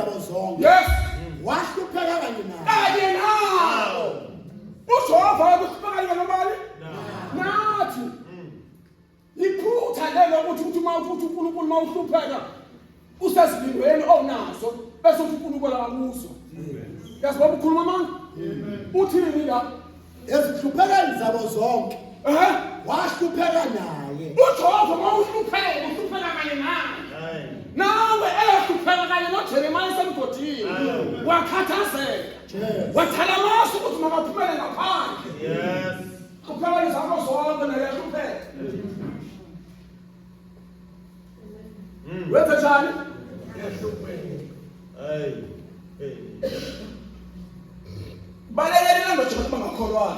zabo zonke. Yes. Wahlupheka kanye nawo. Kanye nawo. Ujehova ukuhlukana nobani? Nathi. Iphutha lelo ukuthi uma uthi uNkulunkulu mawuhlupheka usezilindweni onazo bese uthi uNkulunkulu akakuso. Yasiba ukukhuluma manje? Uthini la? Ezihluphekeni zabo zonke. Wahlupheka naye. Ujehova mawuhlupheka uhlupheka kanye naye. Nawe ehlupheka kanye noJeremiah esemgodini. Wakhathazeka. Wathalamasa ukuthi makaphumele ngaphandle. Yes. Kuphela izabo zonke neyahlupheka. Wenza njani? Balekela nje ukuthi bangakholwa.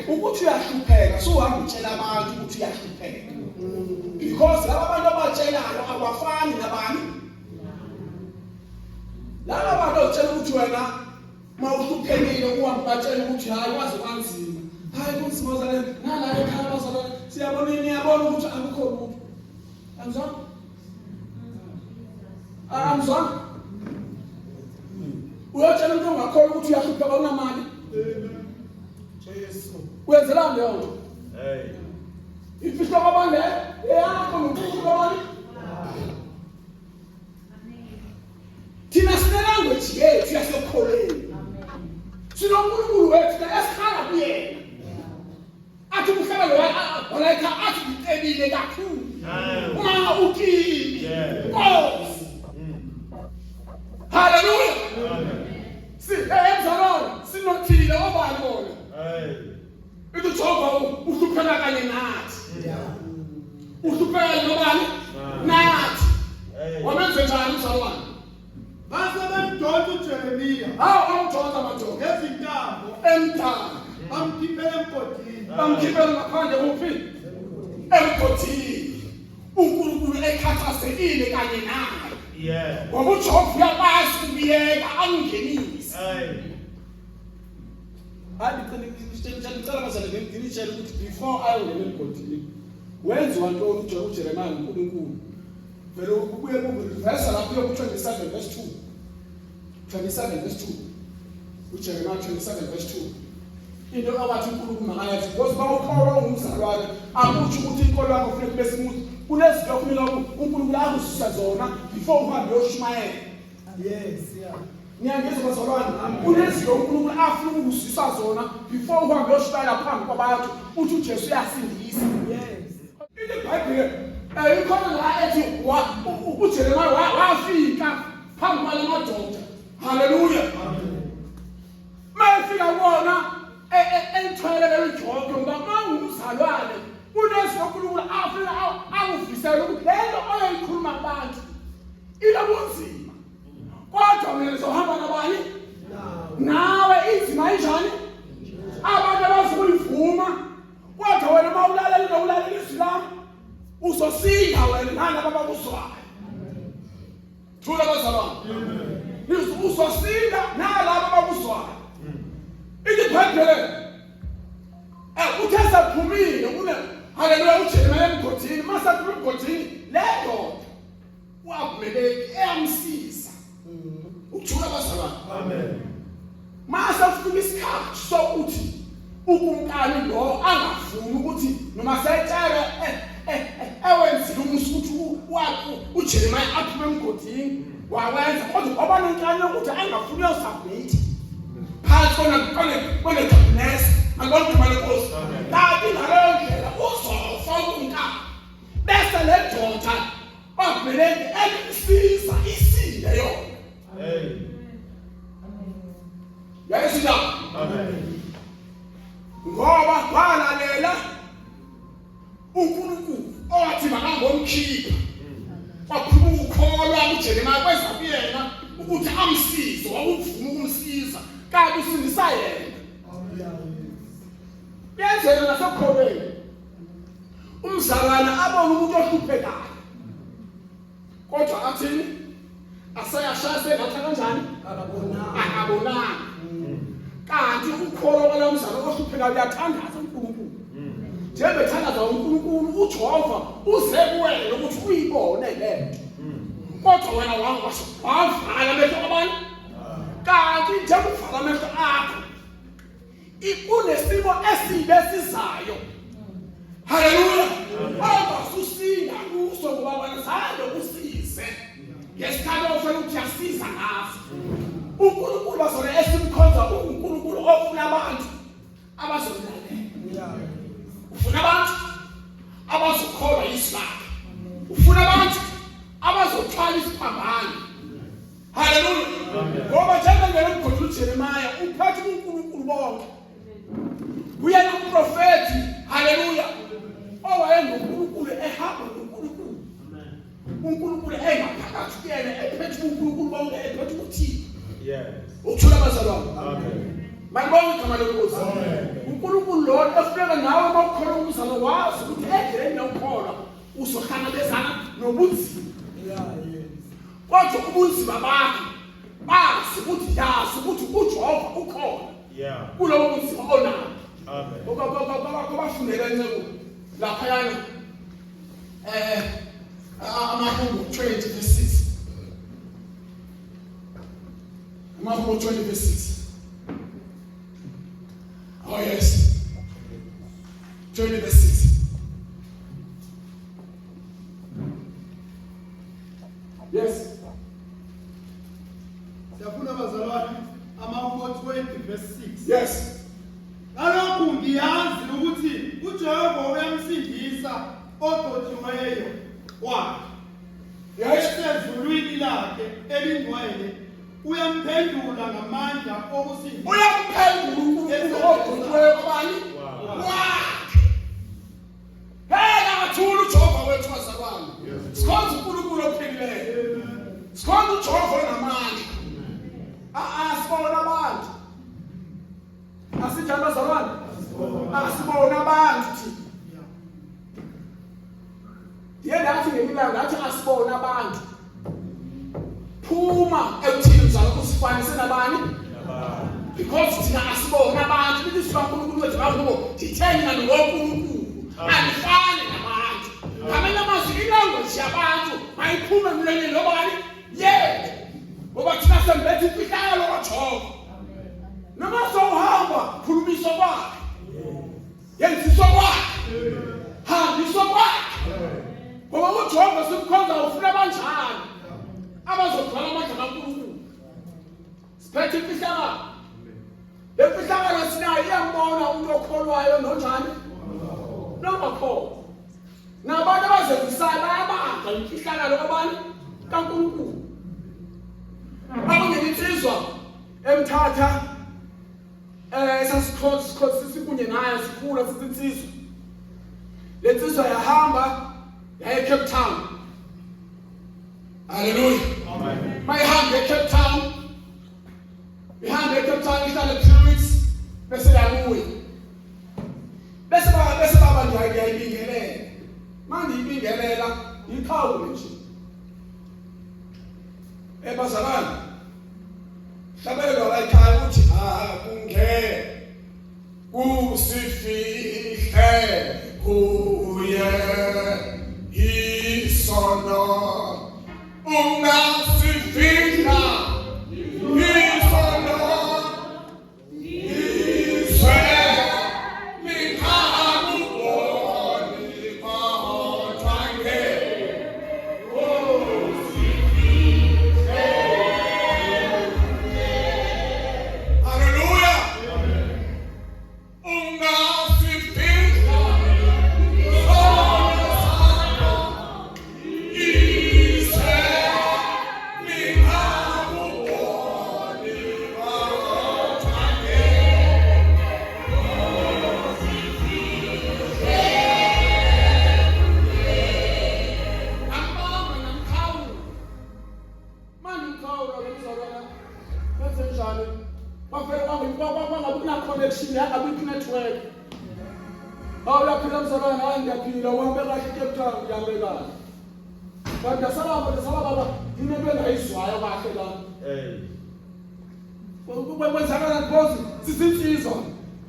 Ukuthi uyahlupheka suhamba utshela abantu ukuthi uyahlupheka. Because laba bantu abatshelayo abafani nabani? Laba bantu otshela ukuthi wena mawuhluphekile uhambe batshela ukuthi hayi kwaze kwanzima. Hayi kunzima zale nala ekhaya bazalwane siyabona niyabona ukuthi akukho lutho. Anzwa? Anzwa? Uyatshela umuntu ongakholwa ukuthi uyahlupheka unamali. Jesu. Wenzela leyo nto. Ifihlo kwabande yakho nokukhulu kwabani? Thina sinelanguage yethu yasekholeni. Sinonkulunkulu wethu esikhala kuyena. Athi umhlaba lo walayika athi ucebile kakhulu. Uma ukile. Nkosi. Hallelujah. Emzalwane sinothile obani bona. Ujehova uhlupheka kanye nathi. Uhlupheka nobani? Nathi. Wamenze njani mzalwane? Base bemdonsa uJeremiya. Amdonsa madoda Ngezintambo. emthatha. Bamkhiphela emgodini. Bamkhiphela ngaphandle kuphi? Emgodini. uNkulunkulu ekhathazekile kanye naye. Yeah. Ngoba uJehova uyakwazi ukuyeka angenise. Ngicela bazale ngimtshela ukuthi before ayongena emgodini wenziwa ntoni uJeremiah uNkulunkulu. Vele ubuye kuverse lapho ku27 verse 2. 27 verse 2. uJeremiah 27 verse 2. Into abathi uNkulunkulu makayathi because bawukholwa umzalwane akuthi ukuthi inkolo yakho kufanele kube simuthi kunezinto okumele uNkulunkulu akusisa zona before uhambe uyoshumayela. Yes, yeah. Ngiyangizwa bazalwane kunezinto uNkulunkulu afuna ukusisa zona before uhambe uyoshumayela phambi kwabantu uthi uJesu uyasindisa. Yes. iBhayibheli ikhona la ethi uJeremiah wafika phambi kwalamadoda. Hallelujah. Mayefika wona entwele lejonke ngoba mangumzalwane unezinto uNkulunkulu afuna angufisele ukuthi lento oyikhuluma kubantu ilobunzima. Kodwa mina ngizohamba nabani? Nawe inzima injani? Abantu abazulivuma. Kodwa wena mawulalela izwi lami uzosinda wena nalabo abakuzwayo. Thula bazalwane. Uzosinda nalabo abakuzwayo. iBhayibheli uthe saphumile kune haleluya uJeremiah emgodini masathi emgodini leyo wameleki eyamsiza. Uthula bazalwane. Amen. Masa ufika isikhathi sokuthi ukunkani lo angafuni ukuthi noma sayitshela ewenzile umusuthi wakho uJeremiah aphume emgodini wawenza kodwa abanenkani ukuthi angafuni uyosubmit phansi kona cabinet akubona malokosi kanti ngaleyo ndlela uzofa ukunkani bese le doda baveleke emsiza isinde yona. Yayisina. Amen. Ngoba balalela uNkulunkulu owathi makangomkhipha. Baphuma ukukholwa uJeremiah kweza kuyena ukuthi amsize wawuvuma ukumsiza kanti usindisa yena. Yenzeka nasekholweni. Umzalwane abona umuntu ohluphekayo. Kodwa athini? Asayashaya engathi kanjani? Akabonanga. Kanti ukukholwa kwalo mzalwane ohluphekayo uyathandaza uNkulunkulu. njengethanda uNkulunkulu uJehova uze kuwena ukuthi uyibone lento kodwa wena wangasho wavala amehlo abantu kanti njengoba uvala amehlo akho kunesimo esibe sizayo. Haleluya. Awususinga kuso ngoba wena sande kusize ngesikhathi ofuna ukuthi yasiza ngaso. uNkulunkulu bazona esimkhonza uNkulunkulu ofuna abantu abazolalela. Ufuna abantu abazokholwa isilaka. Ufuna abantu abazothwala isiphambano. Haleluya. Ngoba njengengelo mkhonto uJeremiah uphethe uNkulunkulu bonke. Uyena umprofeti. Haleluya. OwayenguNkulunkulu ehamba noNkulunkulu. uNkulunkulu engaphakathi kuyena ephethe uNkulunkulu bonke ephethe uThixo. Yes. Uthula bazalwane. Amen. Manibonge igama lenkosi. uNkulunkulu lo efuneka nawe mawukholwa umzalo wazi ukuthi endleleni nokholwa uzohlangabezana nobunzima. Kodwa ubunzima bakho bazi ukuthi yazi ukuthi uJehova ukhona. Yeah. Kulowo bunzima onabo. Amen. Kubafundela incebo lapha yana Amahungu 20:6. Amahungu 20:6. Oh yes. 20:6. Yes. Siyafuna bazalwane Amahungu 20:6. Yes. Ngalokhu ngiyazi ukuthi uJehova uyamsindisa odojiweyo wakhe. Esezulwini lakhe elingcwele uyamphendula ngamandla okusindisa. Uyamphendula odojiweyo kwabani? Wakhe. Phela kathula uJehova wethu bazalwane. Sikhonza uNkulunkulu ophilileyo. Sikhonza uJehova onamandla. Asibona abantu. Asijana bazalwane. Asibona abantu thina. Yendathi ngemilanga ngathi asibona abantu. Phuma ekuthini mzala usifanise nabani? Because thina asibona abantu. Lithi sibaNkulunkulu wethu ngakho thithena noNkulunkulu. Alifani nabantu. Ngamanye amazwi ilanguage yabantu mayiphume emlonyeni lobani? Yethu. Ngoba thina sembethe imfihlakalo kaJehova. Noma sowuhamba khulumiswa kwakhe. Yenziswa kwakhe. Hambiswa kwakhe. Ngoba uJehova simkhonza ufuna kanjani? Abazogcwala amandla kaNkulunkulu. Siphethe imfihlakalo. Le mfihlakalo sinayo iyambona umuntu okholwayo nonjani? Nongakholwa. Nabantu abazenzisayo bayabanga imfihlakalo kabani? kaNkulunkulu. Abangeninsizwa emthatha sasikhosisi kunye naye sikhula sisinsizwa. Lensizwa yahamba yaya eCape Town. Haleluya. Amen. Mayihamba eCape Town. Ihamba eCape Town ihlala 2 weeks bese yabuya. Bese baba ngiyayibingelela. Manje ibingelela ikhawule nje. Bazalwane. Hlabelwa la ekhaya uthi kunge kusifihle kuye isono ungasifihla isono iswe likhaboni mahotwange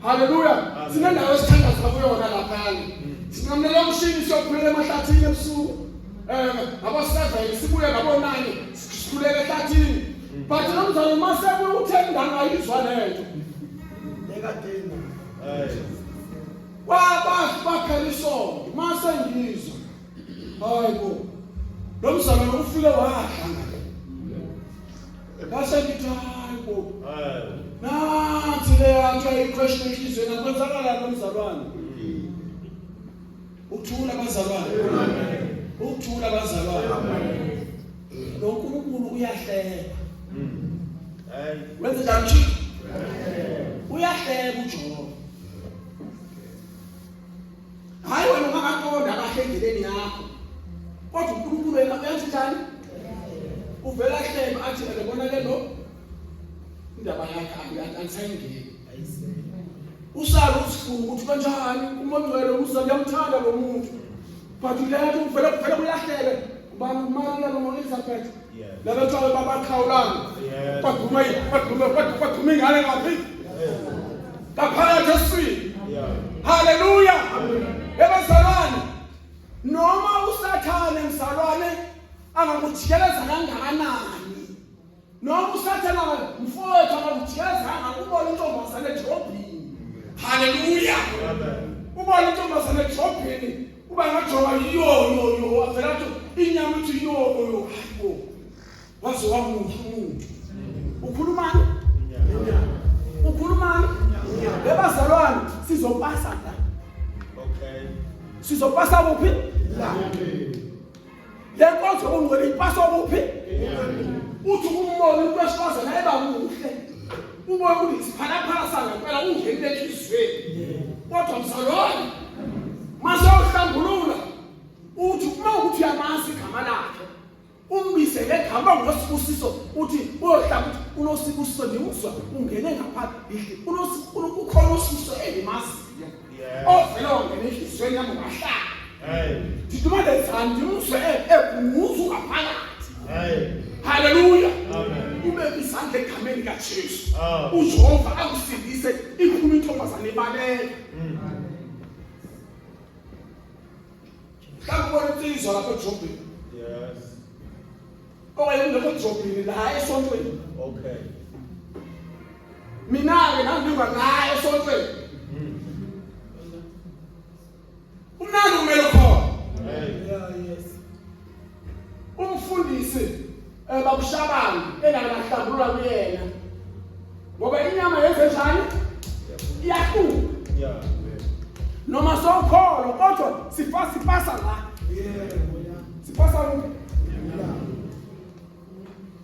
Haleluya. Sinendawo esithandaza kuyona laphana. Singamlela umshini siyophulela emahlathini ebusuku. Abasevele sibuye ngabonani sikhuleke ehlathini. But nomzalo mase kuyuthenga ngayizwa lento. Ekadeni. Baphela isonto mase ngizwa. Hayibo. Nomzalo ufike wahlanga. Base ngithi hayibo. Nathi le yakhe iquestion enhlizweni akwenzakala nomzalwane. Uthula abazalwane. Uthula abazalwane. Lo uNkulunkulu uyahleka. Wenze njani? Uyahleka uJobe. Hayi wena ungaqonda abahlengeleni yakho. Kodwa uNkulunkulu yena uyenza njani? Uvela hleba athi yabona ke lo indaba yakhe angisayingeni. Usala usifuna ukuthi kanjani uMongcwele uzamthanda lo muntu. But ulethe uvela kuyahlele ubani uMaria noElizabeth. Labantu abakhawulana. Bakhuluma ngale ngaphi? Kaphakathi esini. Haleluya. Ebazalwane noma usathane mzalwane angakujikeleza kangakanani. Noma usathane mfowethu angakujikeleza angakubona intombazane eJobhini. Haleluya. Ubona intombazane eJobhini uba ngajoba yo avela ukuthi inyama ithi yo hayibo. Waze wamuntu. Ukhulumani? Ukhulumani? Ebazalwane sizopasa la. Okay. Sizopasa kuphi? La. Lenkonzo ungcwele ipasa kuphi? Uthi umbone ukwesifazana ebamuhle. Ubone ukuthi siphalaphala sangempela ungenile enhlizweni. Kodwa mzalwane mase uhlambulula uthi uma ukuthi uyamazi igama lakhe umbise ngegama ngosibusiso uthi uyohlamba ukuthi unosibusiso ndiwuzwa ungene ngaphakathi ukhona usibusiso engimaziyo ovela ongene enhlizweni yami ngahlala ndidumele zani ndimuzwe ebunguzu ngaphakathi. Haleluya. Ubeke isandla egameni kaJesu uJehova akusindise ikhulu intombazane ebaleka. Kakubona insizwa lapha eJobhini. Yes. Ungekho eJobhini la esontweni. Okay. Mina-ke nangilunga la esontweni. Umnandi umele khona. Yes. Umfundisi bakushabani engahlambulula kuyena. Ngoba inyama yenze njani? Iyahluka. Yeah. Noma sokholwa kodwa sipasa la. Sipasa kuphi?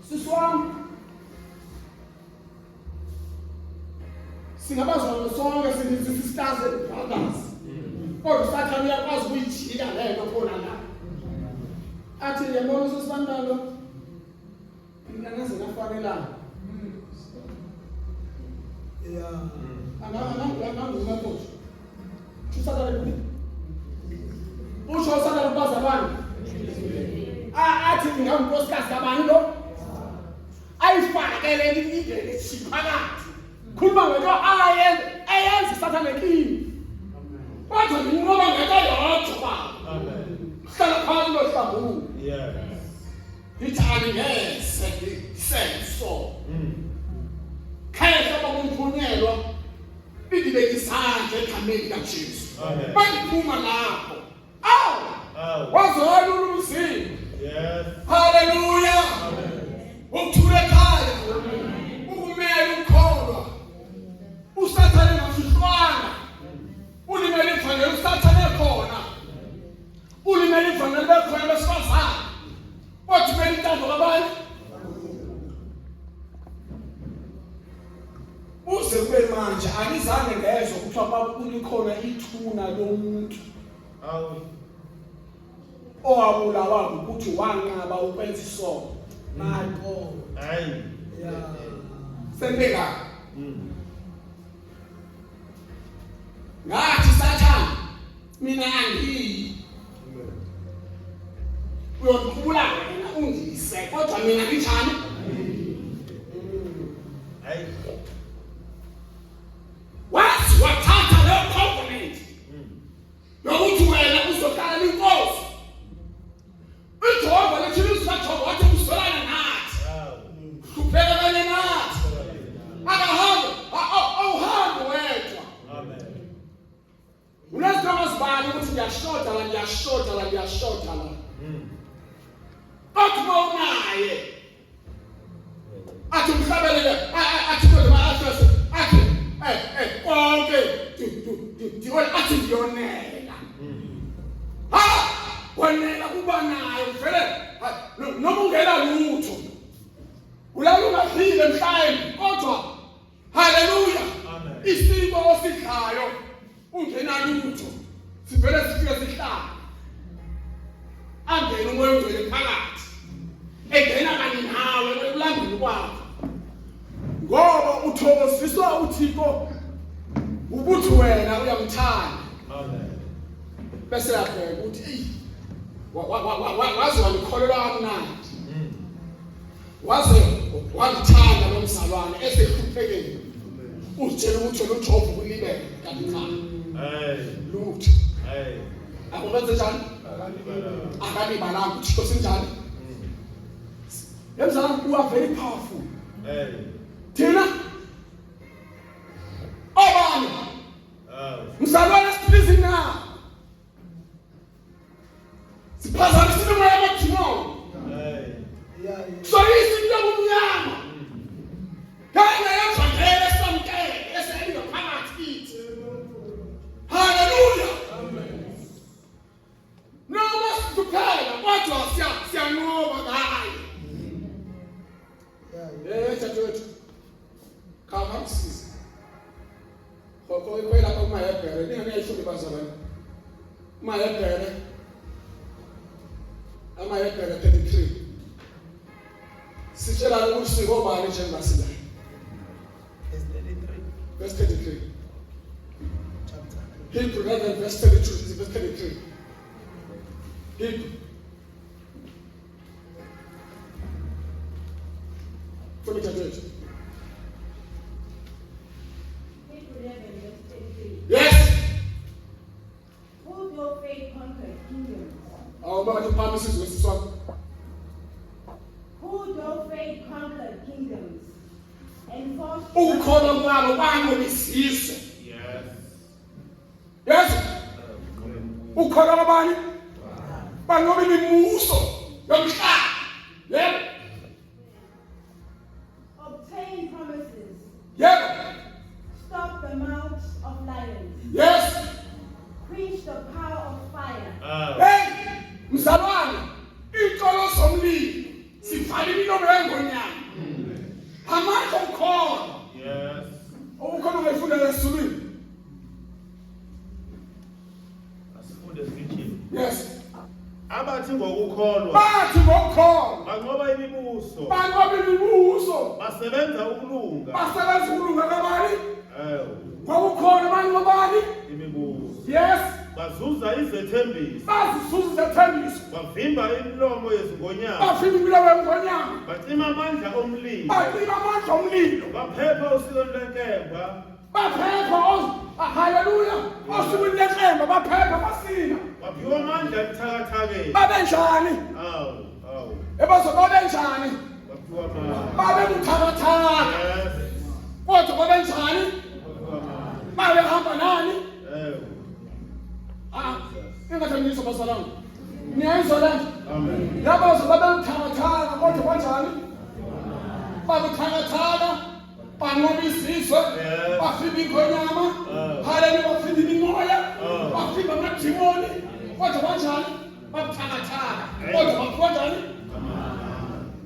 Siswami. Singabazwana sonke sisters and brothers. Kodwa sathana uyakwazi ukuyijika lento khona la. Athi yabona sesibandalo. Nganaze nafanelana. Yeah. Anganguma manje. Usakala kuphi? Usho usakala kubazalwane. Athi ngingankosikazi kabani lo? Ayifakele indlela esiphakathi. Khuluma ngento ayenza isathana ekini. Kodwa nginqoba ngento yodwa. Amen. Hlala phansi lohlambululo. Yes. Ithani senso. Khaya bakumthunyelwa bidibeke isandla egameni kaJesu. Amen. Bayiphuma lapho. Wazona umzimba. Yes. Haleluya. Ukuthula ekhaya. Ukumela ukholwa. Usathane ngasihlwana. Ulimele ifanele usathane khona. Ulimele ifanele bekhona besifazana. Wathi mele intando kabani? Uze kube manje alizange ngezwe ukuthi bakulikhona ithuna lomuntu owabulawa ukuthi wanqaba ukwenza isono. Hayibo. Hayi. Yeah. Sembeka. Ngathi Sathane mina angiyi. Uyokhula wena ungise kodwa mina ngithani? Hayi. Wathi ungena lutho ulala ungaphile emhlabeni kodwa haleluya isiko osidlayo ungena lutho sivele sifike sihlala angena umoya ongcwele phakathi engena kanye nawe ekulandeni kwakho ngoba uthokoziswa uThixo ukuthi wena uyamthanda bese yabheka ukuthi waze walikholelwa kamnandi waze wangithanda lo mzalwane esehluphekile utshela ukuthi lo job kulibele kanti cha lutho akubenze njani akalibalanga uThixo sinjani yemzalwane you are very powerful thina obani mzalwane siphizi na siphazamisile umoya wethimo so isinto kumnyama kanye yevangeli esamkele esenza phakathi kithi haleluya noma sikuphela kodwa siyanqoba ngayo thathu kama sisi kwela kuma yebhere ningayishumi bazalwane uma yebhere ama yebhere 33 sitshela ukuthi ngobani njengasila verse 33 Hebrew 11 verse 32 is verse 33 Hebrew from it address yes. Who your faith conquered kingdoms? Our Bible promises with this one. Who your faith conquered kingdoms? And forced Ukhona kwabo bangobisise. Yes. Yes. Ukhona kwabani? Bangoba imibuso yomhlaba. Yebo. obtain promises. Yebo. Stop the mouths of lions. Yes. Quench the power of fire. Hey, mzalwane, iqolo somlilo sifala imilomo yengonyama. Amandla omkhona. Yes. Ukhona ngifunda lesizulwini. Asifunde sithi. Yes. Abathi ngokukholwa. Bathi ngokukholwa. Banqoba imibuso. Banqoba imibuso. Basebenza ukulunga. Basebenza ukulunga kabani? Ngokukholwa banqobani? imibuso. Yes. Bazuza izethembiso. Bazizuza izethembiso. Bavimba imilomo yezingonyama. Bafika imilomo yengonyama. Bacima amandla omlilo. Bacima amandla omlilo. Baphepha usikweni lenkemba. Baphepha haleluya. Osukwini lenkemba baphepha basina. Baphiwa amandla ebuthakathakeni. Babenjani? Awu. Ebazoba benjani? Baphiwa amandla. Babe buthakathaka. Yes. Kodwa babenjani? Baphiwa amandla. Babe hamba nani? Ewu. Ingathengiso basalanga. Niyayizwa le nto? Amen. Yabazo babe buthakathaka kodwa banjani? Babe buthakathaka. Banqoba izizwe. Bafika ingonyama. Haleluya bafika imimoya. Bafika amadimoni. Kodwa banjani? Babuthakathaka. Kodwa baphiwa njani?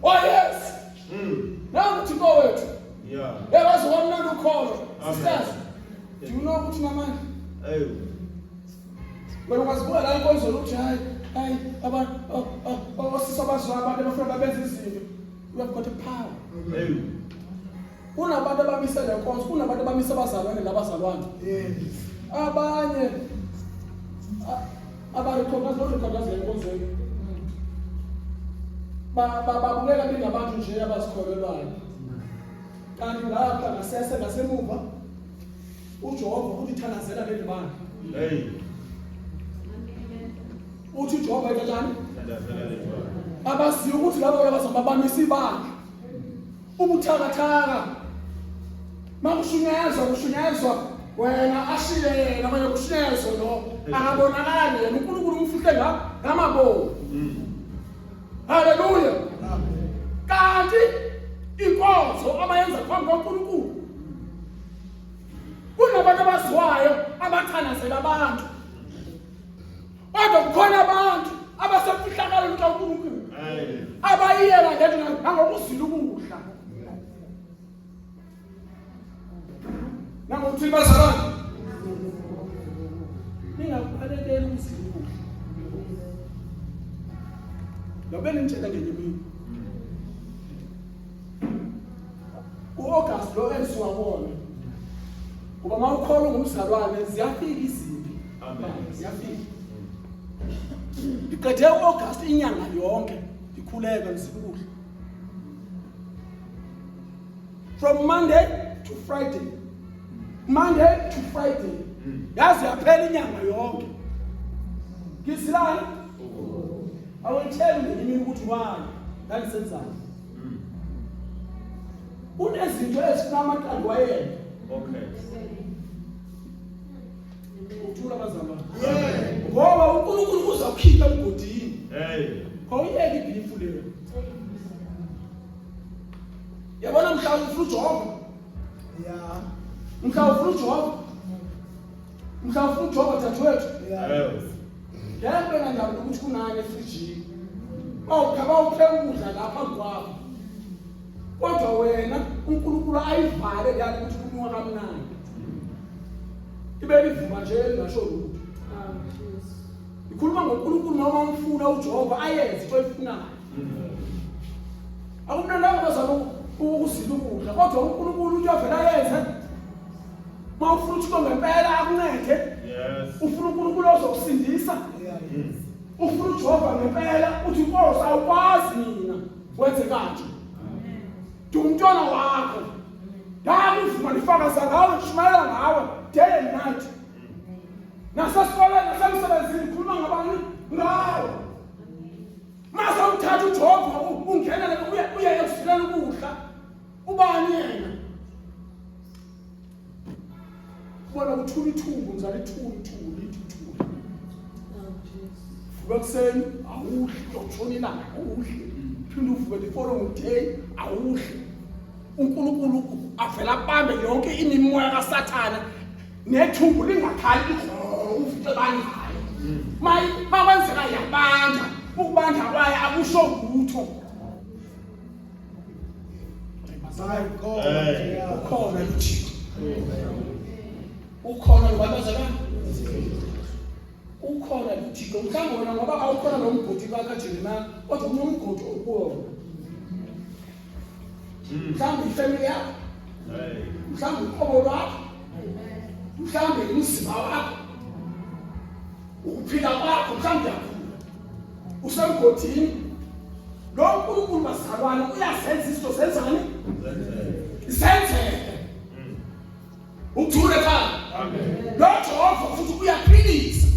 Oh yes. Nangu uThixo wethu. Yeah. Yabazo wamnandi ukholo. Amen. Sisters. Do you know ukuthi namanje? Ewu. Wena ungazibuka la inkonzo ukuthi hayi abantu osisi abazwayo abantu abafuna benze izinto. You have got a power. Ewu. Kunabantu abamisa le nkonzo, kunabantu abamisa abazalwane labazalwane. Yes. Abanye abarekhondazi le nkonzo. Babukeka bengabantu nje abazikholelwayo. Kanti lapha ngasese ngasemuva uJehova uthi thanazela leli bani. Hey. Uthi uJehova kanjani? Thandazela leli. Abaziyo ukuthi labo abazobabamisa ibandla. Ubuthakathaka. Makushunyezwa wena ashile yena manje kushunyezwa lo akabonakali yena uNkulunkulu umfihle ngamabovu. Haleluya. Kanti inkonzo abayenza phambi kaNkulunkulu kunabantu abaziwayo abathanazela abantu. Kodwa kukhona abantu abasemfihlakalweni kaNkulunkulu abayiyela ngethu nangokuzila ukudla nangokuthi bazalwane ningakuphalekeli ukuzila ukudla lobe nitshela ngenye imini u-August lo enziwa wona ngoba uma ukholwa ngumzalwane ziyafika izimpi ziyafika iqede u-August inyanga yonke ikhuleka nizikudla from Monday to Friday yazi yaphela inyanga yonke ngizilana awutheli ngemini ukuthi wani ngisenzani unezinto ezifuna amaqanda wayena uthula bazalwane ngoba uNkulunkulu uzawukhipha emgodini awuyeke ibhifu leyo yabona mhlawumbe ufuna uJehova mhlawumbe ufuna uJehova dadewethu ngempela njalo ukuthi kunani efrijini awupheka ukudla lapha kwakho kodwa wena uNkulunkulu ayivale yakho ukuthi kunywa kamnandi ibe livuma nje ngasho lutho ikhuluma ngoNkulunkulu noma umfuna uJehova ayenze into eyifunayo akumnandanga bazalo ukuzila ukudla kodwa uNkulunkulu uyavela ayenze uma ufuna ukuthi ngempela akuncede ufuna uNkulunkulu ozokusindisa ufuna uJehova ngempela uthi Nkosi awukwazi mina wenze kanje umntwana wakho ngakuvuma ndifakaza ngawe ndishumayela ngawe day and night nasesikoleni nasemsebenzini khuluma ngabani ngawe mase uthatha uJehova ungenele uye ekusilela ukudla ubani yena ubona ukuthula ithumbu ngizala ithuli wekuseni awudli utshona ilanga awudli phinde uvuke the following day awudli uNkulunkulu avela abambe yonke imimoya kaSathana nethumbu lingakhali uvike bangayo makwenzeka yabanja ukubanja kwaye akusho lutho ukhona uThixo ukhona ngabazalwane ukhona uThixo mhlawumbe wena ngoba awukhona lo mgodi kaJeremiah kodwa unomgodi okuwona mhlawumbe ifamily yakho mhlawumbe uqobo lwakho mhlawumbe umzimba wakho ukuphila kwakho mhlawumbe usemgodini lo uNkulunkulu bazalwane uyazenza izinto zenzani zenzeke uthule ka lo Jehova futhi uyaphilisa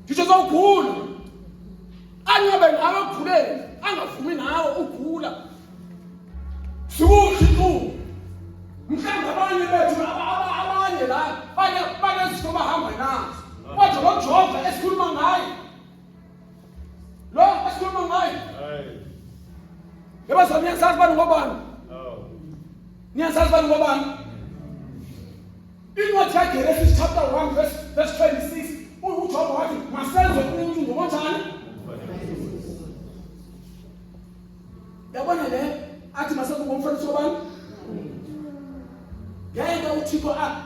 ngisho zawugula angabe ngawe ukuphuleni angavumi nawe ugula sikuhle tu mhlawumbe abanye bethu abanye la banezifo bahamba nazo kodwa lo Jehova esikhuluma ngaye yabazalwane niyazazi bani ngobani niyazazi bani ngobani incwadi kaGenesis chapter 1 verse 26 uJehova wathi masenze umuntu ngokunjani yabona le athi masenze ngomfaniso wobani ngeke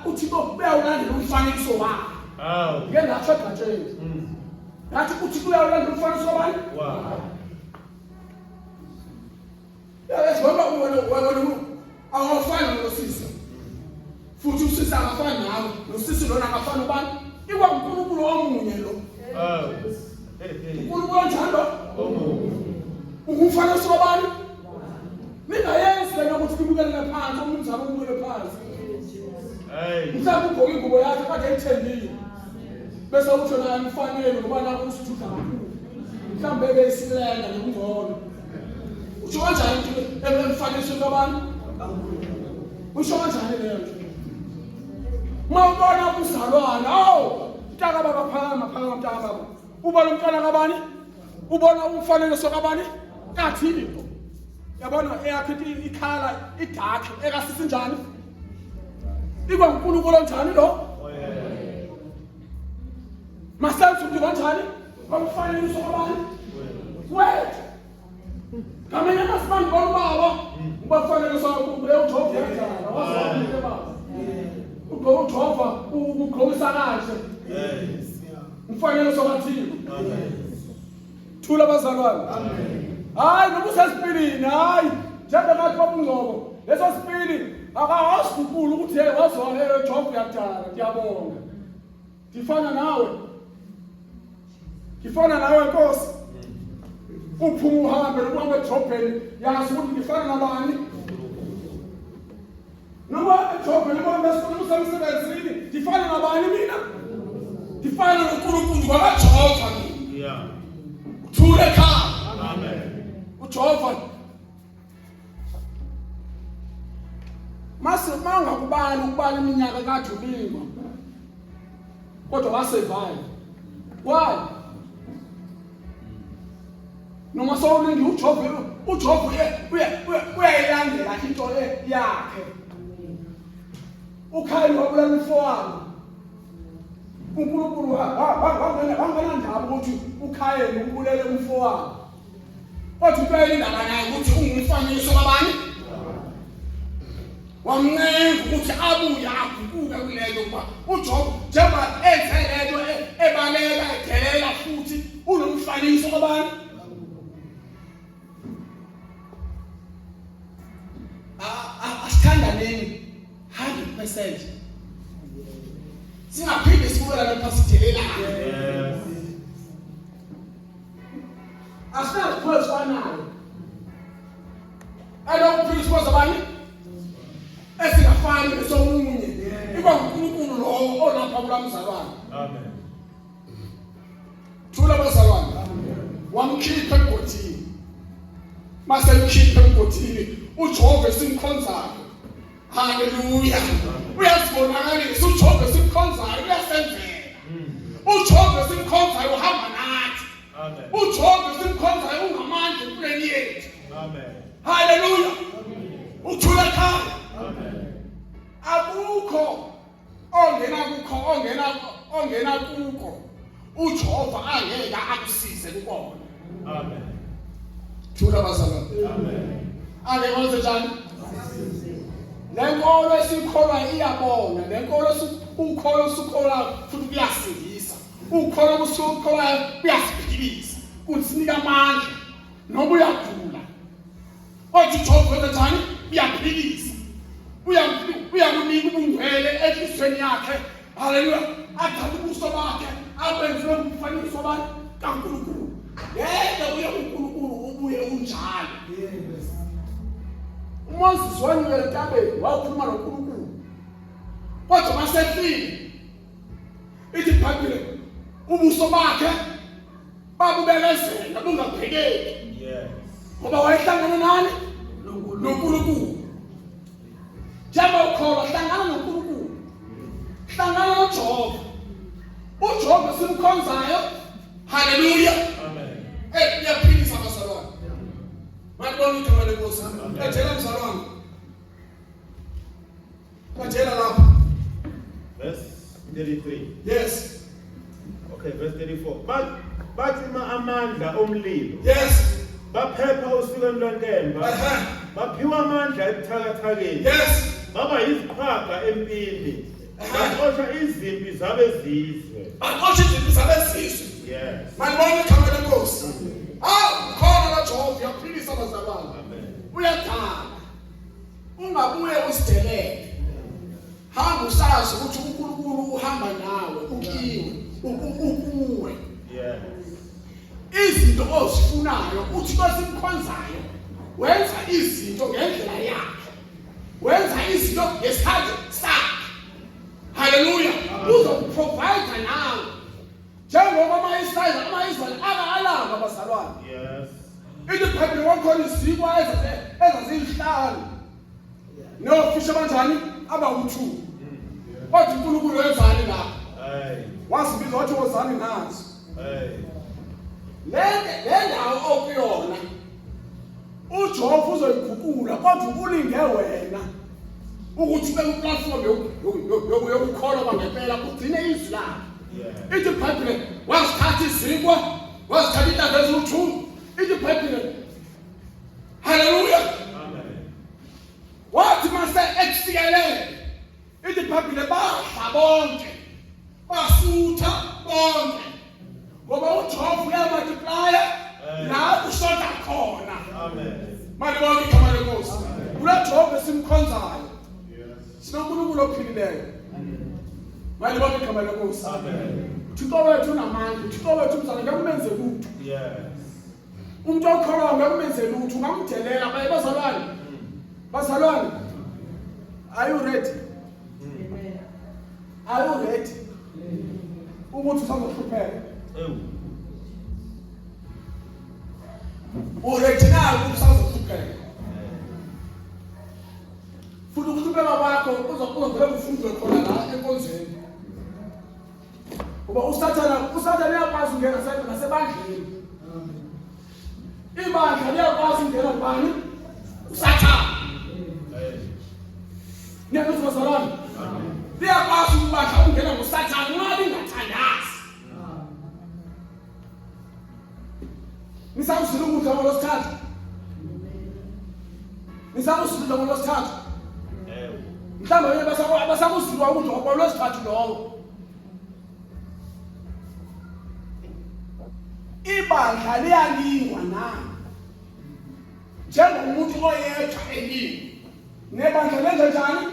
uThixo uyawulandela umfanekiso wakhe ngeke ngatsho gatsheni ngathi uThixo uyawulandela umfanekiso wobani yabona wena awufani nosisi futhi usisi akafani nawe nosisi lona akafani ubani ikwa uNkulunkulu omunye lo uNkulunkulu njalo umfanekiso wobani ningayenzi lena ukuthi kubukele phansi umuntu zabo ubukele phansi mhlawumbe ugqoke ingubo yakhe kade ayithengile bese uthi na umfanele ngoba la usithutha kakhulu mhlawumbe beyisilenda ngokungcono uthi kanjani emfanekiso wobani usho kanjani leyo mawubona kuzalwana mntaka baba phakama mntaka baba ubona umntwana kabani ubona umfanekiso kabani kathini into yabona eyakhe ikhala idark ekasisi njani ikwa uNkulunkulu njani lo masenze umuntu kanjani Bakufanele sokabani? Wethu. Ngamanye amasibani baba, bafanele sokubuye uJobe kanjani? Awazwile baba. uJehova ukukhomisa kahle. Mfanele sokathini. Thula bazalwane. Hayi noma usesipilini hayi njengathi babungcobo leso sipili akawasikukulu ukuthi hey wazona eJobe yakudala ngiyabonga. Ngifana nawe Nkosi. Uphuma uhambe noma eJobheni yazi ukuthi ngifana nabani? Noma eJobheni noma besemsebenzini ngifana nabani mina? Ngifana noNkulunkulu kwaJehova mina. Yeah. Thule ekhaya. Amen. uJehova mase mangakubala iminyaka kade ulingo kodwa wasevayo. Why? Noma sawulingi uJehova uyayilandela into yakhe. Ukhali wabulala umfowabo. uNkulunkulu wangena ndaba ukuthi uKhayeni ubulele umfowabo. Kodwa uphela indaba naye ukuthi ungumfanekiso kabani? Wamncenga ukuthi abuye aguquke kuleyo kuba uJobe njengoba enze lento ebaleka edelela futhi unomfanekiso kabani? Asithandaneni 100%. Singaphinde sibukela nopasitelela. Yes. Asinazipholisanayo. Ayokuphiliswa zabani? Esingafani nesomunye. Iba uNkulunkulu lo olapha kulamzalwane. Amen. Thula bazalwane. Wamkhipha egodini. Mase mkhipha egodini uJehova simkhonzayo. Hallelujah. Uyasibonakalisa uJehova simkhonzayo uyasenzela. uJehova simkhonzayo uhamba nathi. Amen. uJehova simkhonzayo ungamandla empilweni yethu. Amen. Hallelujah. Uthula ekhaya. Amen. Akukho ongena kuko uJehova angeke akusize kubona. Amen. Thula bazalwane. Amen. Ake kwenze njani? Lenkolo esikholwa iyabona, lenkolo ukholwa futhi kuyasindisa. Ukholwa usukholwa kuyasiphilisa, kusinika amandla noma uyagula. Othi uJehova wenza njani? Uyaphilisa. Uyakunika ubungcwele enhlizweni yakhe. Hallelujah. Athathe ubuso bakhe abenziwe umfanekiso wabantu kaNkulunkulu. Yena uye uNkulunkulu ubuye unjalo. uMoses wanyela entabeni wakhuluma noNkulunkulu. Kodwa masefile ithi phambili ubuso bakhe babubelezela bungaphekeki. Yes. Ngoba wayehlangana nani? noNkulunkulu. Njengoba ukholwa hlangana noNkulunkulu. Hlangana noJehova. uJehova simkhonzayo. Hallelujah. Amen. Uyaphilisa bazalwane. Mabona igama leNkosi. Ethela mzalwane. Kathela lapha. Verse 33. Yes. Okay, verse 34. Bathi amandla omlilo. Yes. Baphepha usuku lwankemba. Baphiwa amandla ebuthakathakeni. Yes. Baba yiziqhaga empini. Baxosha izimpi zabezizwe. Baxosha izimpi zabezizwe. Yes. Mabona igama leNkosi. Khona kaJehova uyaphilisa bazalwane. Amen. Uyadala. Ungabuye usidelele. Hamba usazi ukuthi uNkulunkulu uhamba nawe, ukiwe, ukuwe. Yes. Izinto ozifunayo uthi basimkhonzayo wenza izinto ngendlela yakhe. Wenza izinto ngesikhathi sakhe. Hallelujah. Uzokuprovide nawe. Njengoba ama-Israyeli akalanga bazalwane. Yes. Ithi phambili kwakhona izikwa ezazinhlanu. Nofisha kanjani? Aba-2. Kodwa uNkulunkulu wenzani lapha? Hey. Wasibiza wathi wozani nazo. Hey. Le ndawo okuyona uJehova uzoyiguqula kodwa ulinge wena ukuthi ube kuplatform yokukholwa kwangempela ugcine izwi lakhe. Yeah. Ithi phambili wasithatha izikwa wasithatha intaba eziwu-2 ithi iBhayibhile. Hallelujah. Amen. Wathi mase ekusikelele ithi iBhayibhile badla bonke basutha bonke ngoba uJehova uyamultiplya la kusonda khona. Amen. Manje bonke igama lenkosi. UJehova esimkhonzayo sinonkulunkulu ophilileyo. Manje bonke igama lenkosi. Amen. uThixo wethu unamandla, uThixo wethu umzana ngekumenze lutho. Yes. Umuntu okholwayo ngekumenze lutho ungamdelela bazalwane. Bazalwane. Are you ready? Are you ready? Ukuthi usazohlupheka. Uready na ukuthi usazohlupheka. Futhi ukuhlupheka kwakho uzokuvela kufundwe khona la enkonzweni. Kuba usathana uyakwazi ungena nasebandleni. Ibandla liyakwazi ungena kubani? Usathana. Ngiyakuthi bazalwane. Liyakwazi ukubandla ungena ngusathana noma lingathandazi. Nisawusile ukudla ngolosithathu. Nisawusile ngolosithathu. Mhlawumbe basakuzilwa ukudla ngolosithathu lowo. Ibandla liyalingwa na. Njengomuntu oyedwa elingwa. Nebandla lenza njani?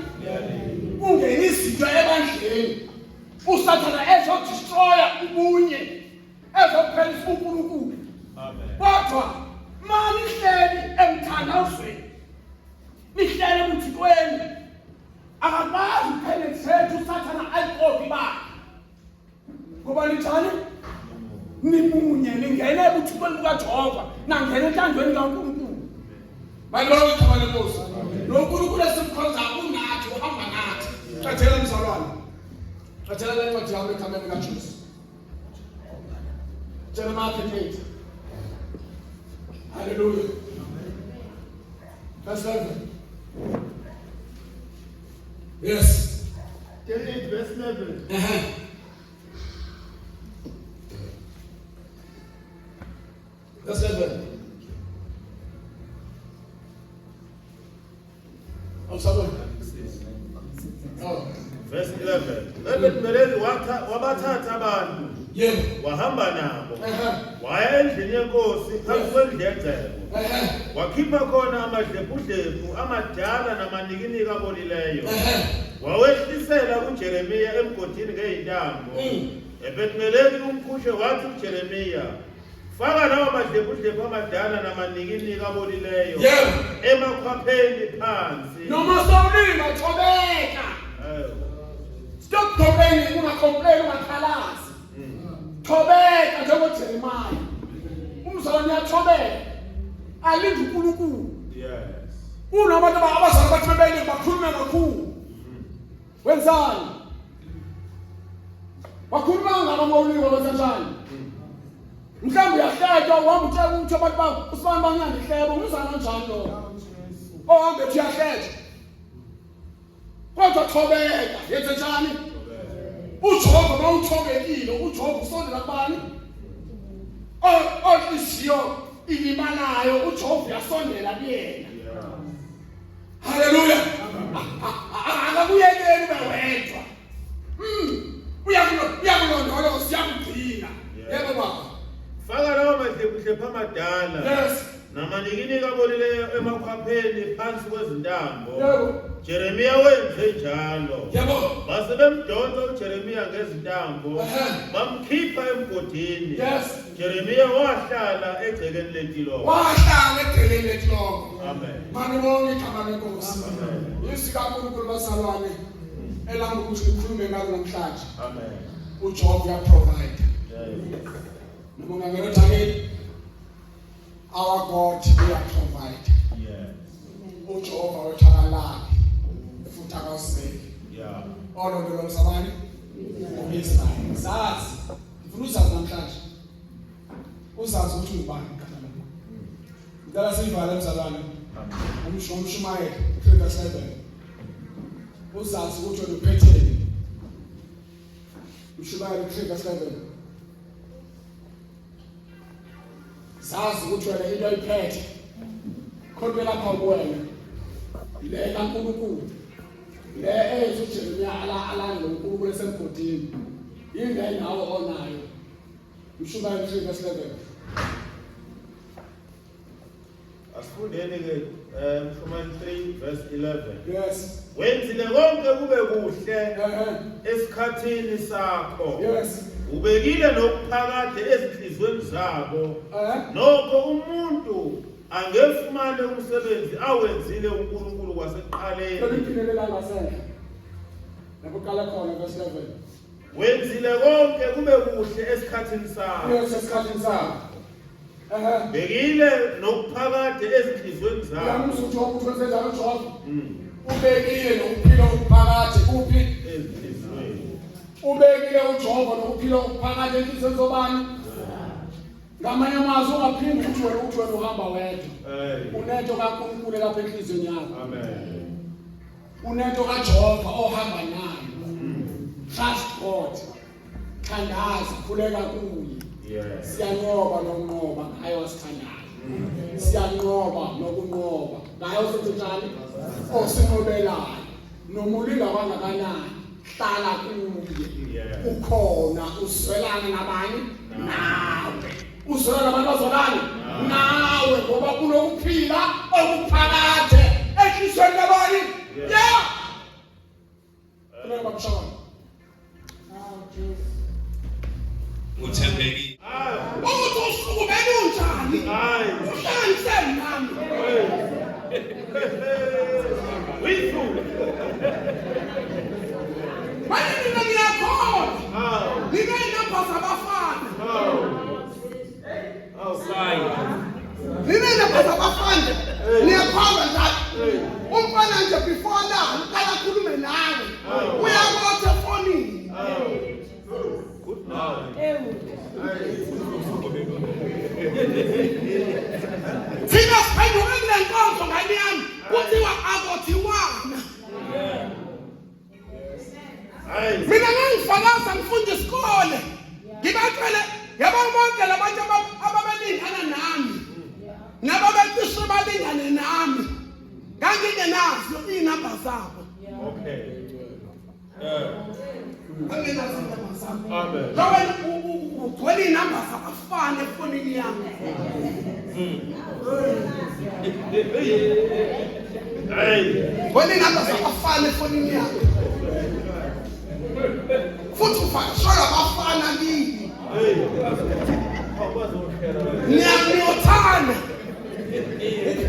Ungena izinto ebandleni. Usathana ezodestroya ubunye. Ezophelisa uNkulunkulu. Amen. Kodwa manihleli emthandazweni. Nihleli emthikweni. Akakwazi upenetrate usathana ayikopi bakhe. Ngoba nithani? Nimunye ningene ebuthukweni bukaJehova nangena enhlanjweni kaNkulunkulu. Bayibona igama lenkosi. Lo nkulunkulu esimkhonzayo unathi uhamba nathi. Hlathela mzalwane. Hlathela le ncwadi yami egameni likaJesu. Jeremiah 38. Hallelujah. Verse 11. Yes. 38 verse 11. Verse 11. I'm sorry. Oh. Verse 11. Ebetmeleli wabathatha abantu Yeah. wahamba nabo. Waya endlini yenkosi phansi kwendlengcebo. Wakhipha khona amadlepudlephu amadala namanikinika abolileyo. Wawehlisela kuJeremiya emgodini ngeyintambo. Ebetmeleli umphushe wathi kuJeremiya, faka lawo madlepudlephu amadala namanikinika abolileyo emakhwapheni phansi. Noma sawulima thobeka. Stop complaining, ungacomplain, ungakhalazi. Thobeka njengoJeremiah. Umzalwane uyathobeka. Alinde uNkulunkulu. Yes. Unabantu abazali bathi bebele bakhuluma kakhulu. Wenzani? Bakhuluma ngabamawuliko wenzanjani? Mhlawumbe uyahleka uhamba utshela ukuthi abantu bakho usibani banyanda ihlebo umzana kanjani lo. Ohambe ethi uyahleka. Kodwa thobeka, yenze njani? uJehova mawuthobekile uJehova usondela kubani? Inhliziyo ilimanayo uJehova uyasondela kuyena. Hallelujah. Akakuyekeli ube wedwa. Uyakulondoloza siyakugcina. Yebo baba. Faka lawo madlepudlephu amadala. Yes. Namanikinika abolileyo emakhwapheni phansi kwezintambo. Yebo. Jeremiya wenze njalo. Yebo. Base bemdonsa uJeremiya ngezintambo. Bamkhipha emgodini. Yes. Jeremiya wahlala egcekeni letilo. Wahlala egcekeni letilo. Amen. Manje bonke igama lenkosi. Isika uNkulunkulu basalwane elanga ukuthi ngikhulume ngalo namhlanje. Amen. uJehova uyaprovide. Yes. Noma ngeke again our God will provide. Yes. uJehova wethakalala futhi akaseke. Yeah. Olonto lomsabani uIsrael. Sazi ngifuna uzazi namhlanje. Uzazi ukuthi ungubani igama lakho. Ngicela sivale emzalwane. Umshumayeli 3:7. Uzazi ukuthi uphetheni. Umshumayeli 3:7. sazi ukuthi wena into oyiphethe khona lapha kuwena le kaNkulunkulu le ezo Jeremiya ala ngoNkulunkulu esemgodini yini nawe onayo Mshumayeli 3:11 Asifundeni ke Mshumayeli 3:11. Yes. Wenzile konke kube kuhle esikhathini sakho. Yes. Ubekile nokuphakade ezinhlizweni zabo. Nokho umuntu angefumane umsebenzi awenzile uNkulunkulu kwasekuqaleni. Loliphilelela ngasendla. Nakuqala khona verse 11. Wenzile konke kube kuhle esikhathini sakho. Yes, esikhathini sakho. Bekile nokuphakade ezinhlizweni zabo. Yamusa uJobe uthi wenzenjalo uJobe. Ubekile nokuphila okuphakade kuphi Ezinhlizweni. ubekile uJobe nokuphila okuphakade enhlizweni zobani ngamanye amazwi ungaphindi ukuthi wena uhamba wedwa unento kaNkulunkulu lapha enhlizweni yakho Amen. unento kaJehova ohamba nayo trust God thandaza khuleka kuye Yes. siyanqoba nokunqoba ngayo wasithandayo siyanqoba nokunqoba ngayo futhi njani osinqobelayo noma ulinga kangakanani hlala kuye ukhona uswelana nabani nawe uzwelana nabantu bazalwane nawe ngoba kunokuphila okuphakade enhlizweni labani Kumele bakushaya Oh, Jesus. uthembekile ukuthi usukumele unjani Hayi. uhlanganisene nami Withu. manje mina ngiyakhona Hawu. nginey'namba zabafana Hawu. Hawu sayi. nginey'namba zabafana niyakhona njalo umfana nje before now uqala akhulume nawe uyabotha efonini Good night. thina siphenduke kule nkonzo ngane yami kuthiwa akothiwana Hayi. mina ngangifakaza ngifunda isikole ngibatshele yabona bonke labantu ababalingana nami nababecishe balingane nami ngangingenazo iy'namba zabo Okay. angenazo iy'namba zabo Amen. njengoba ugcwele iy'namba zabafana efonini yami Hayi. ugcwele iy'namba zabafana efonini yami futhi ufakashela abafana kini Hey. Awukwazi ukukhera. niyakuyothana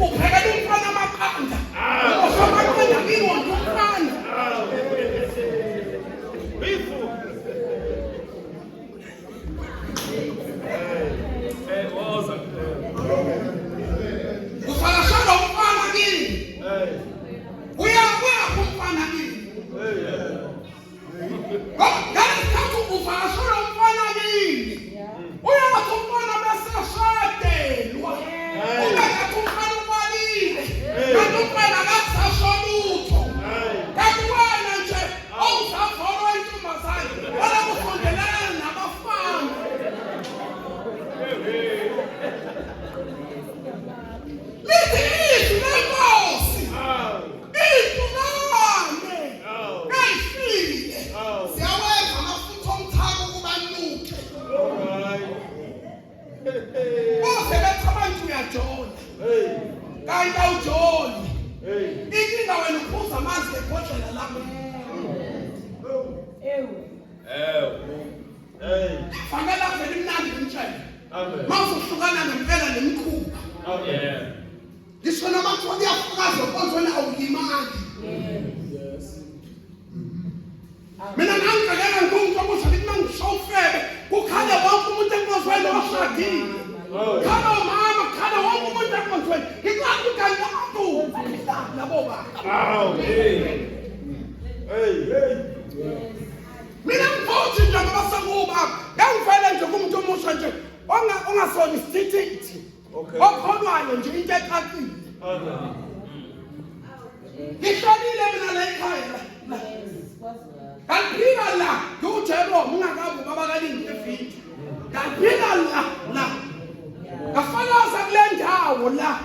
uphekela umfana amaqanda usho amaqanda kini wonke umfana Withu. ufakashela umfana kini Hey. uyabuya kumfana kini ngaleskhathi uvakashela umfana kini uyabathi umfana bese ashadelwa ungathi umfana ubalile kanti umfana akasasho lutho kanti wena nje awusavolo intombazane wala kusondelana nabafana lithi izwi lenkosi ihlukane eyifile siyawenza amafutha omthako ukuba nuke bose bethi abantu uyajona kanti awujoni inkinga wena uphuza amanzi ngebhodlela lami fanele avele imnandi ngimtshele mawuzohlukana nempela nemikhuba ngisho noma kuthiwa kuyafakaza enkonzweni awulimali mina ngangibhekela ngumuntu okusho lithi mangisho ufebe kukhale wonke umuntu enkonzweni oshadile khala umama khala wonke umuntu enkonzweni ngicanga kanti abantu labo baba Hawu. Hey. mina ngiphouthi nje ngoba sekuba ngangivele nje kumuntu omusha nje ongasona isithithi okholwayo nje into ecacile ngishonile mina la ekhaya kantiphika la ngiwuJerome ungakabi ubaba kalingi evinti kantiphika la ngafana kwawo la.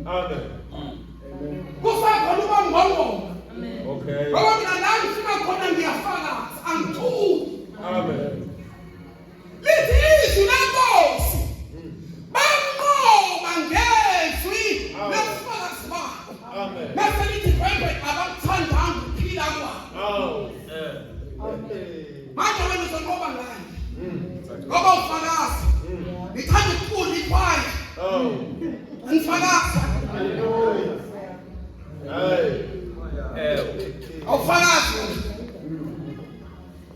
Amen. Kusakhona ubangqongqo. Okay. Ngoba mina la ngifika khona ngiyafakaza angithuki. Amen. Lithi izwi lenkosi banqoba ngezwi lesifakazi bakho. Amen. Bese lithi wena abakuthandanga ukuphila kwabo. Oh. Manje wena uzonqoba ngani? Ngoba ufakazi. Ngithanda ukukhula ikhwaya. Oh. Ngifakaza. Awufakazi.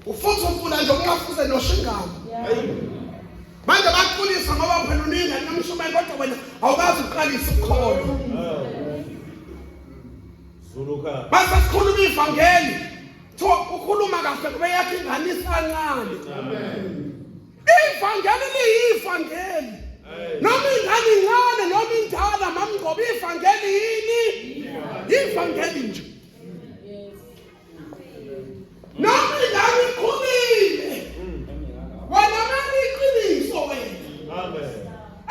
Ufutha umfula nje ungafuze noshingana. Manje bakulisa ngoba phela uninga namshumela kodwa wena awukazi ukuqalisa ukukhona. Zuluka. Base sikhuluma ivangeli. Ukhuluma kahle kube yakhe ingane isancane. Amen. Ivangeli liyivangeli. Noma ingane incane noma indala mamnqoba ivangeli yini? Ivangeli nje. Noma ingane ikhulile. Wena manje iqiniso wena. Amen.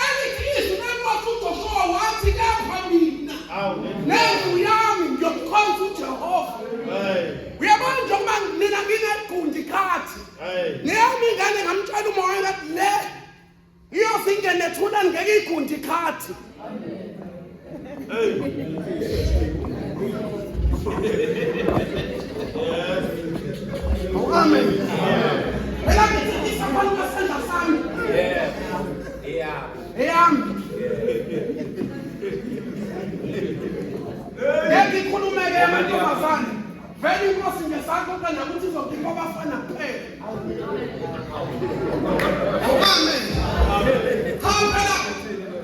Elikhizwe nenkosi uJoshua wathi lapha mina. Amen. Nemvu yami ngiyokukhonza uJehova. Uyabona njengoba mina nginegundi khathi. Neyami ingane ngamtshela umoya ngathi le iyosingene ethula ngeke igundi khathi. Amen. Phela ngithi isakhala ngasandla sami. Eyami. Ngikhulumeke amantombazane. Vele inkosi ngesakho nakuthi izokhipha abafana kuphela. Amen. Phela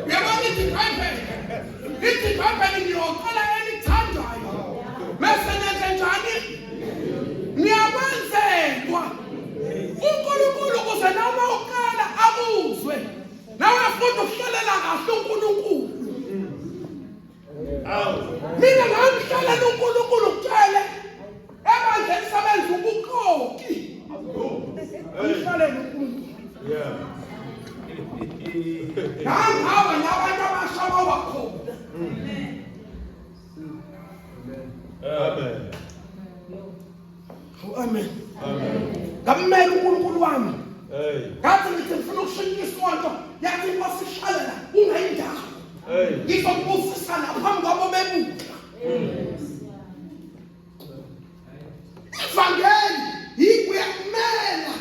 uyabona ithi Bible ngiyocela elithandwayo. Mase nenze njani? Ngiyakwenzelwa. uNkulunkulu kuze noma uqala akuzwe. Nawe futhi ukuhlalela kahle uNkulunkulu. Mina ngamhlalela uNkulunkulu kutshele ebandleni sebenza ubuqoki. Ngihlalela uNkulunkulu. Nangawa nabantu abashawa bakhona. Amen. Amen. Ngamela uNkulunkulu wami. Ngathi ngithi ngifuna ukushintsha isonto yathi inkosi ishalela ungayindawo. Ngizokubusisa naphambi kwabo bebuka. Ivangeli yikuyakumela.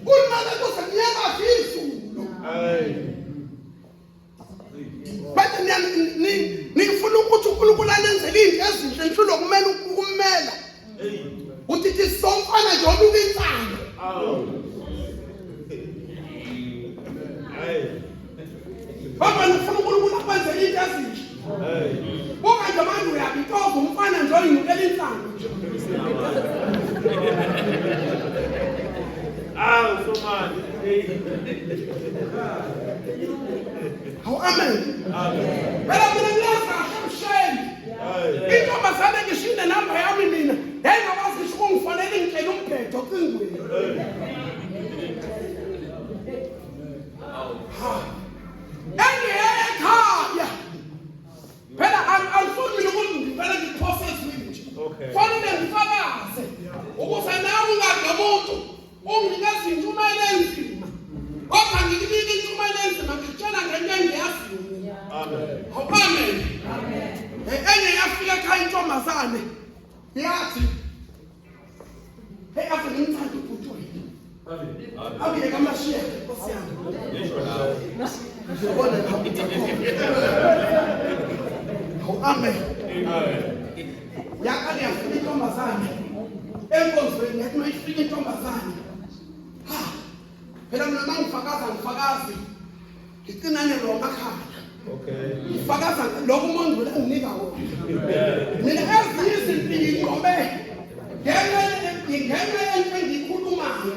Kumele kuze ngiyeka izulu. Bathi nifuna ukuthi uNkulunkulu anenzele izinto ezinhle nhlolo kumele ukumela. Uthi somfana nje oluka insana. Baba nifuna uNkulunkulu akwenzele izinto ezinhle. Bonke nje manje uyabitoza umfana nje oyinukela insana nje. Somani. Amen. Phela mina ngiyazi kahle. Intombazane ngishinde namba yami mina. Yayingabazi ngisho ungifanele ngitshela umphetho cingweni. Ekhaya. Phela angifuni mina ukuthi ngivele ngiprocess nje. Fanele ngifakaze ukuze nawe ungadomuntu unginikeza intshumayelo enzima. Kodwa ngikunika intshumayelo enzima ngitshela ngento engiyaziyo. Amen. Enye yafika ekhaya intombazane yathi ave ngimthanda ubhuti wethu. Abuye kaMashiya Nkosi yami. Ngizobona lapho. Amen. Yakade yafika intombazane enkonzweni yathi mayifika intombazane. Phela mina ngifakazi ngicinane lo makhaya. Ngifakaza lokho uMondlo enginika wona. Mina ezinye izinto ngigqobe ngenxa engikhulumayo.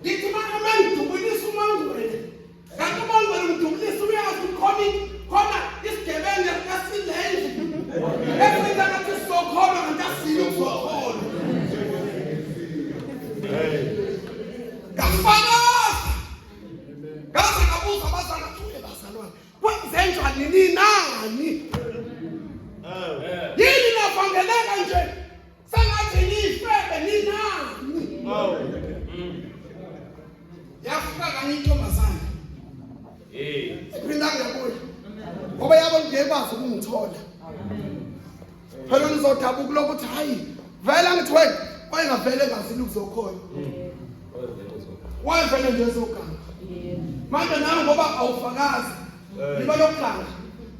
Ngithi manje ngidubulisa uMondlo. Kanti uMondlo ngidubulisa uyazi khona isigebengu esasilenze. Esenza ngathi sokhona kanti asile sokhona. Ngafakaza. Ngaze ngabuza abazali bazalwane. ninjani ninani yini navangeleka nje sangathi nifebe ninani yafika kanye intombazana iphinda kuyabuya ngoba yabo ngebazi ukungithola phela nizodabuka ukuthi hayi vele ngithi wena wayengavele ngazili ukuzokhona wayevele nje ezoganga manje nawe ngoba awufakazi liba lokuhlanga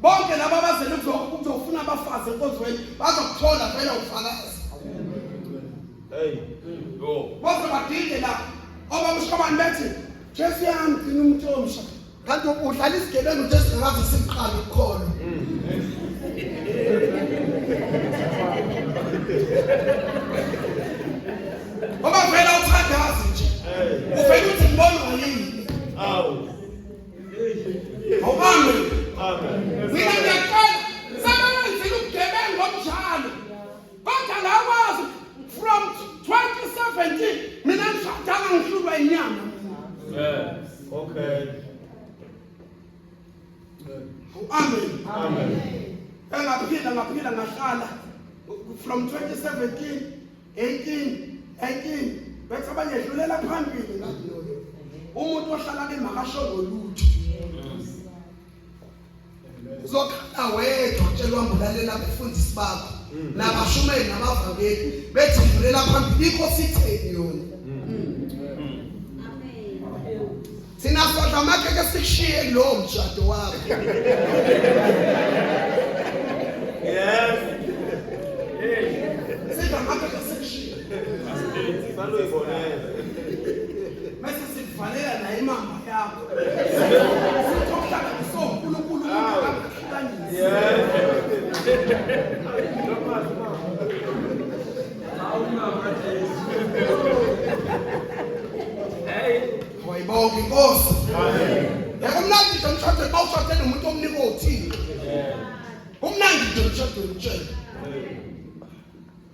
bonke laba abazele ukuzofuna abafazi enkonzweni bazokuthola vele ufakazi bose badide la obamshobani bethi Jesu yami ngina umuntu omsha kanti udlala isigebengu nje singazi siqala ukukhona ngoba vele uthandazi nje uvela uthi ngibona yini awubambe mina ngiyaqala sabenzile ubugebengu obunjalo kodwa ngakwazi from 2017 mina ngishadanga ngihlulwa inyama Okay. Amen. Ngaphila ngahlala from 2017 18 bethi abanye edlulela phambili ngathi lo umuntu ohlala ke makashongo lutho uzokhala wedwa utshelwa ngulalela abafundisi bakho nabashumeli nabavangeli bethi edlulela phambili inkosi itheni yona Sina kodwa makeke sikushiye lo mshado wakho. Yes. Sina makeke sikushiye. Saloyibonela. Mase sivalela na imama yakho. Sithohlala kusonkulunkulu umuntu Yes. Wayibonga inkosi. Yakumnandi nje umshado bawushade nomuntu omnika othile. Umnandi nje umshado umtshela.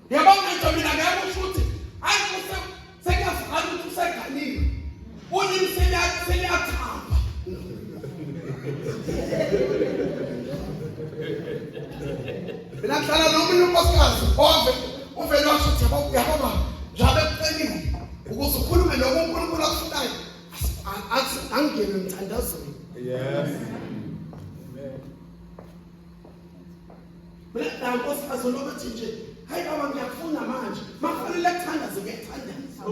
Yabona nje mina ngiyakusho ukuthi hayi sekuyafika ukuthi useganile. Unyimi seliyathamba. Mina ngihlala nomunye unkosikazi uvele washo ukuthi yababa njabe kuqinile ukuze ukhulume lokho uNkulunkulu akufunayo. Angene ngithandazweni. Yes. Mina nkosikazi lokuthi nje hayi baba ngiyafuna manje mafanele kuthandaze ngiyathandaza.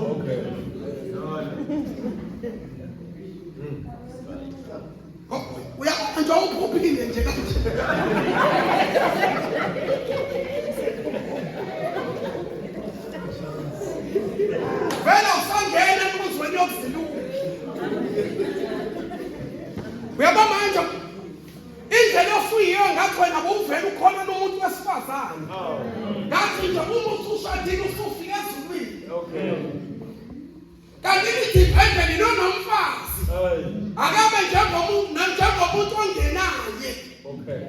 Okay. Uyabona nje uphuphile nje kanje. Vela usangena emuzweni yokuziluka. Uyabona manje indlela ofuyiyo ngathi wena bowuvela ukhona nomuntu wesifazane. Ngathi nje uma usushadile usufika ezulwini. Okay. Kanti idependent nomfazi. Akabe njengomuntu ongenaye. Okay.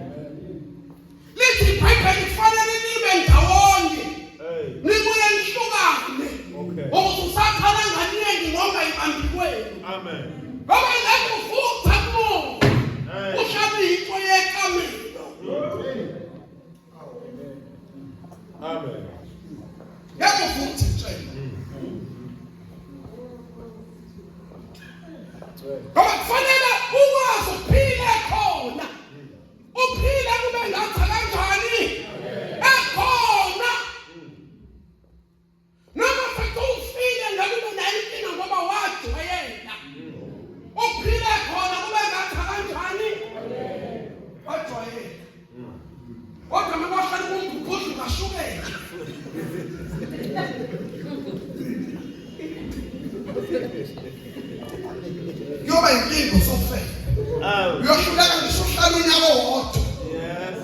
Lithi iBhayibheli kufanele nibe ndawonye. Nibuye nihlukane. Okay. Usakhala nganingi ngoba ibambi kwenu. Amen. Ngoba ngeke ufutha kumo. Ushabe into yekamelo. Amen. Ngeke ufuthe nje. Ngoba kufanele ukwazi ukuphila khona. Uphila kube ngathi kanjani? Ekhona. Noma sekufile ngakube nayo inkinga ngoba wajwayela. Uphila khona kube ngathi kanjani? Wajwayela. Kodwa uma wahlala kumphuphuza ukashukela. Yoba inkinga usofela. Uyohluleka ngisho uhlala unyaka owodwa. Yes.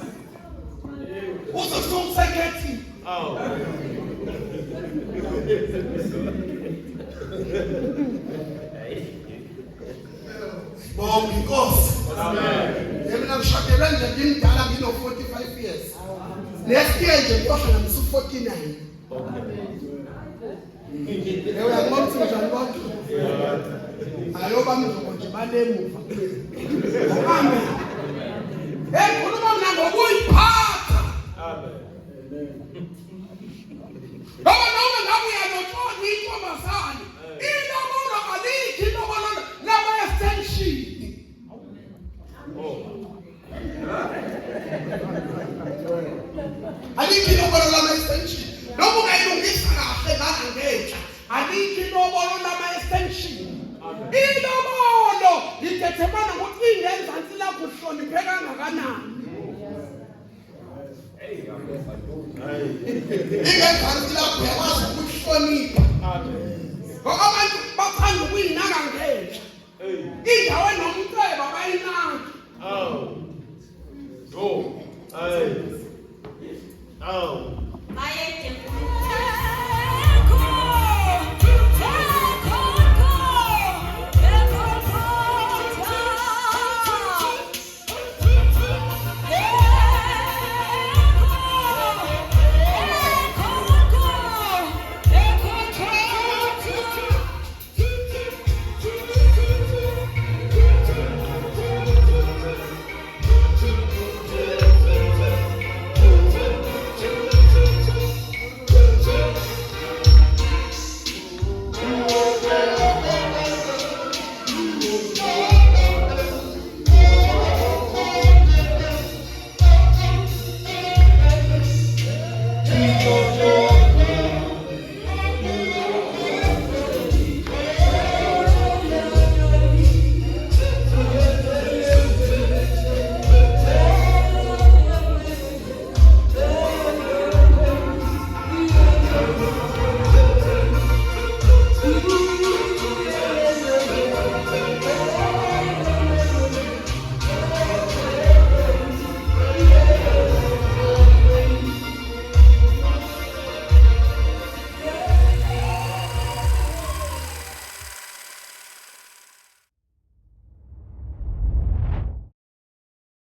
Uzosukusekethi. Bonke inkosi. Amen. Mina ngishadela nje ngimdala ngino 45 years. Next year nje ngiyohlala ngisu 49. Leyo yakubona njani bonke? Ayoba mizoko nje balemuva. Amen. alikho ilobolo lama-extension noma ungayilungisa kahle ngala ngenhla alikho ilobolo lama-extension ilobolo lithethemana ukuthi ingenzansi lakho uhloniphe kangakanani ingenzansi lakho uyakwazi ukuhlonipha ngoba abantu bathanda ukuyinaka ngenhla indawo enomceba bayinaki Oh.